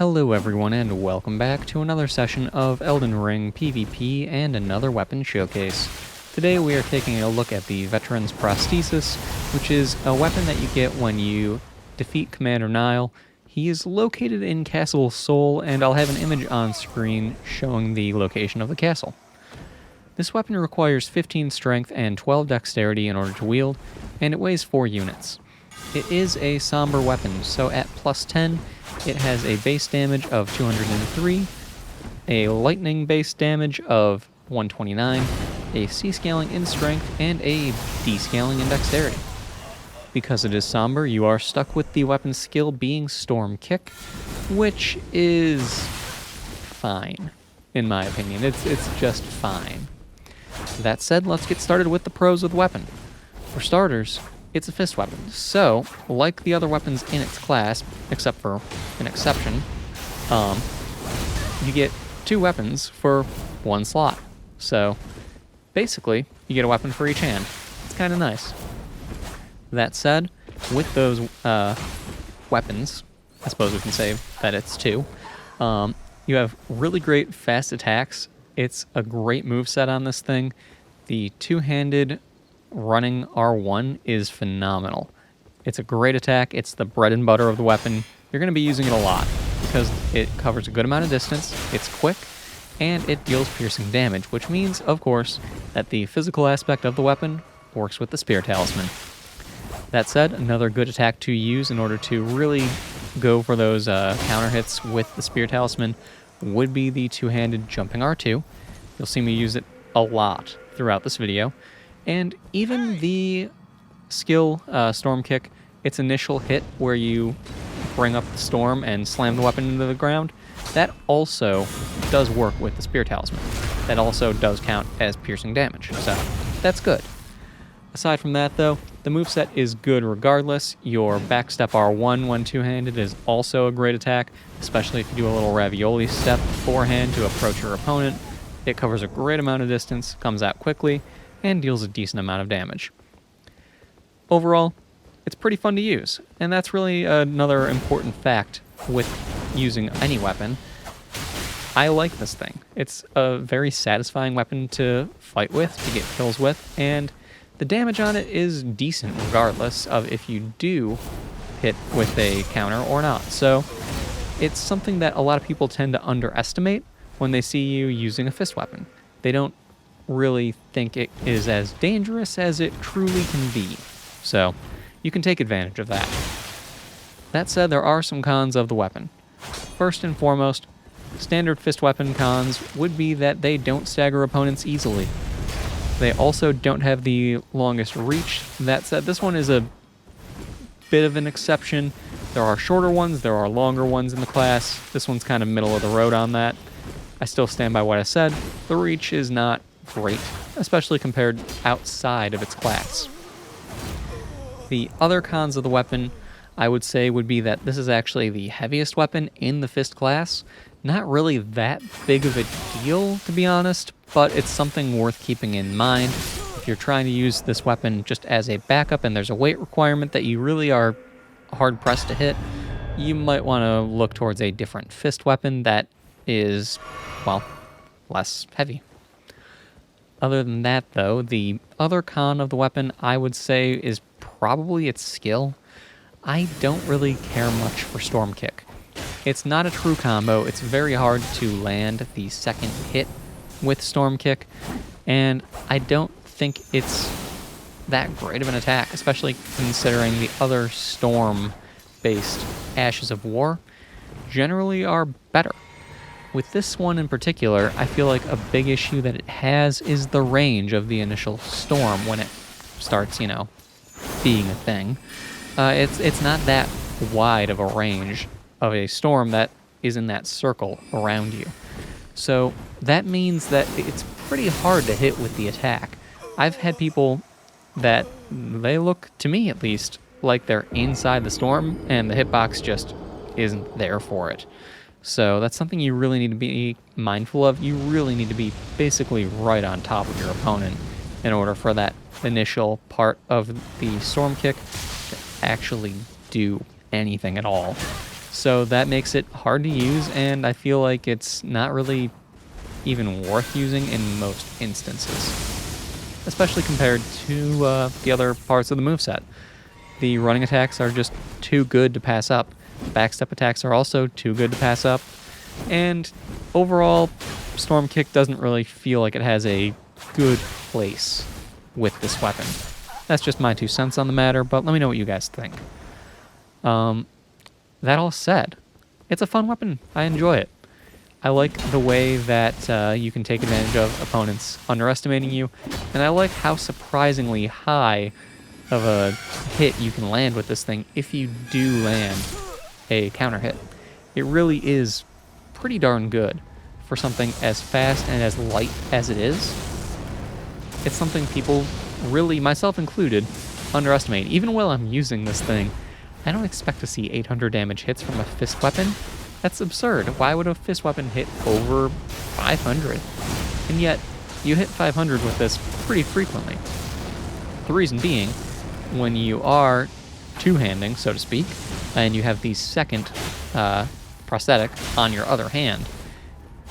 Hello everyone and welcome back to another session of Elden Ring PvP and another weapon showcase. Today we are taking a look at the Veteran's Prosthesis, which is a weapon that you get when you defeat Commander Nile. He is located in Castle Sol, and I'll have an image on screen showing the location of the castle. This weapon requires 15 strength and 12 dexterity in order to wield, and it weighs 4 units. It is a somber weapon, so at plus 10, it has a base damage of 203, a lightning base damage of 129, a C-scaling in strength, and a D-scaling in dexterity. Because it is somber, you are stuck with the weapon skill being Storm Kick, which is fine, in my opinion. It's just fine. That said, let's get started with the pros of the weapon. For starters, it's a fist weapon, so, like the other weapons in its class, except for an exception, you get 2 weapons for 1 slot. So, basically, you get a weapon for each hand. It's kind of nice. That said, with those weapons, I suppose we can say that it's 2, you have really great fast attacks. It's a great moveset on this thing. The two-handed running R1 is phenomenal. It's a great attack. It's the bread and butter of the weapon. You're going to be using it a lot because it covers a good amount of distance, it's quick, and it deals piercing damage, which means, of course, that the physical aspect of the weapon works with the Spear Talisman. That said, another good attack to use in order to really go for those counter hits with the Spear Talisman would be the two-handed jumping R2. You'll see me use it a lot throughout this video. And even the skill Storm Kick, its initial hit where you bring up the storm and slam the weapon into the ground, that also does work with the Spear Talisman. That also does count as piercing damage, so that's good. Aside from that though, the moveset is good regardless. Your backstep R1 when two-handed is also a great attack, especially if you do a little ravioli step beforehand to approach your opponent. It covers a great amount of distance, comes out quickly, and deals a decent amount of damage. Overall, it's pretty fun to use, and that's really another important fact with using any weapon. I like this thing. It's a very satisfying weapon to fight with, to get kills with, and the damage on it is decent regardless of if you do hit with a counter or not. So it's something that a lot of people tend to underestimate when they see you using a fist weapon. They don't really think it is as dangerous as it truly can be. So you can take advantage of that. That said, there are some cons of the weapon. First and foremost, standard fist weapon cons would be that they don't stagger opponents easily. They also don't have the longest reach. That said, this one is a bit of an exception. There are shorter ones, there are longer ones in the class. This one's kind of middle of the road on that. I still stand by what I said. The reach is not great, especially compared outside of its class. The other cons of the weapon, I would say, would be that this is actually the heaviest weapon in the fist class. Not really that big of a deal, to be honest, but it's something worth keeping in mind. If you're trying to use this weapon just as a backup and there's a weight requirement that you really are hard-pressed to hit, you might want to look towards a different fist weapon that is, well, less heavy. Other than that, though, the other con of the weapon, I would say, is probably its skill. I don't really care much for Storm Kick. It's not a true combo. It's very hard to land the second hit with Storm Kick, and I don't think it's that great of an attack, especially considering the other Storm-based Ashes of War generally are better. With this one in particular, I feel like a big issue that it has is the range of the initial storm when it starts, being a thing. It's not that wide of a range of a storm that is in that circle around you. So that means that it's pretty hard to hit with the attack. I've had people that they look, to me at least, like they're inside the storm and the hitbox just isn't there for it. So that's something you really need to be mindful of. You really need to be basically right on top of your opponent in order for that initial part of the Storm Kick to actually do anything at all. So that makes it hard to use, and I feel like it's not really even worth using in most instances, especially compared to the other parts of the moveset. The running attacks are just too good to pass up. Backstep attacks are also too good to pass up. And overall, Storm Kick doesn't really feel like it has a good place with this weapon. That's just my 2 cents on the matter, but let me know what you guys think. That all said, it's a fun weapon. I enjoy it. I like the way that you can take advantage of opponents underestimating you, and I like how surprisingly high of a hit you can land with this thing if you do land a counter hit. It really is pretty darn good for something as fast and as light as it is. It's something people really, myself included, underestimate. Even while I'm using this thing, I don't expect to see 800 damage hits from a fist weapon. That's absurd. Why would a fist weapon hit over 500? And yet, you hit 500 with this pretty frequently. The reason being, when you are two-handing, so to speak, and you have the second prosthetic on your other hand,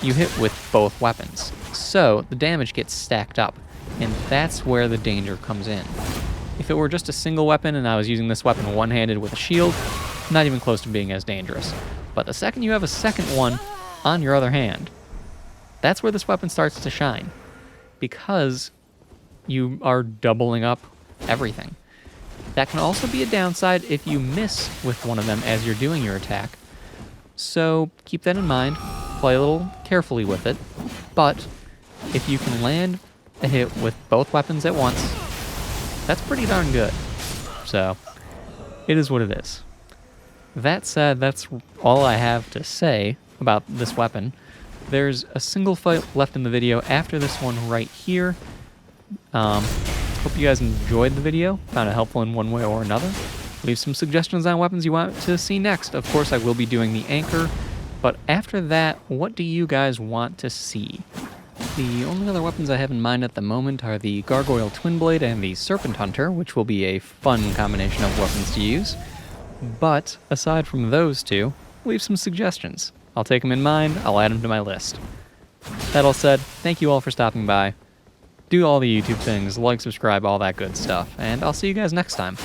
you hit with both weapons. So the damage gets stacked up, and that's where the danger comes in. If it were just a single weapon and I was using this weapon one-handed with a shield, not even close to being as dangerous. But the second you have a second one on your other hand, that's where this weapon starts to shine, because you are doubling up everything. That can also be a downside if you miss with one of them as you're doing your attack. So keep that in mind, play a little carefully with it, but if you can land a hit with both weapons at once, that's pretty darn good. So it is what it is. That said, that's all I have to say about this weapon. There's a single fight left in the video after this one right here. Hope you guys enjoyed the video, found it helpful in one way or another. Leave some suggestions on weapons you want to see next. Of course, I will be doing the Anchor, but after that, what do you guys want to see? The only other weapons I have in mind at the moment are the Gargoyle Twin Blade and the Serpent Hunter, which will be a fun combination of weapons to use. But aside from those two, leave some suggestions. I'll take them in mind, I'll add them to my list. That all said, thank you all for stopping by. Do all the YouTube things, like, subscribe, all that good stuff, and I'll see you guys next time.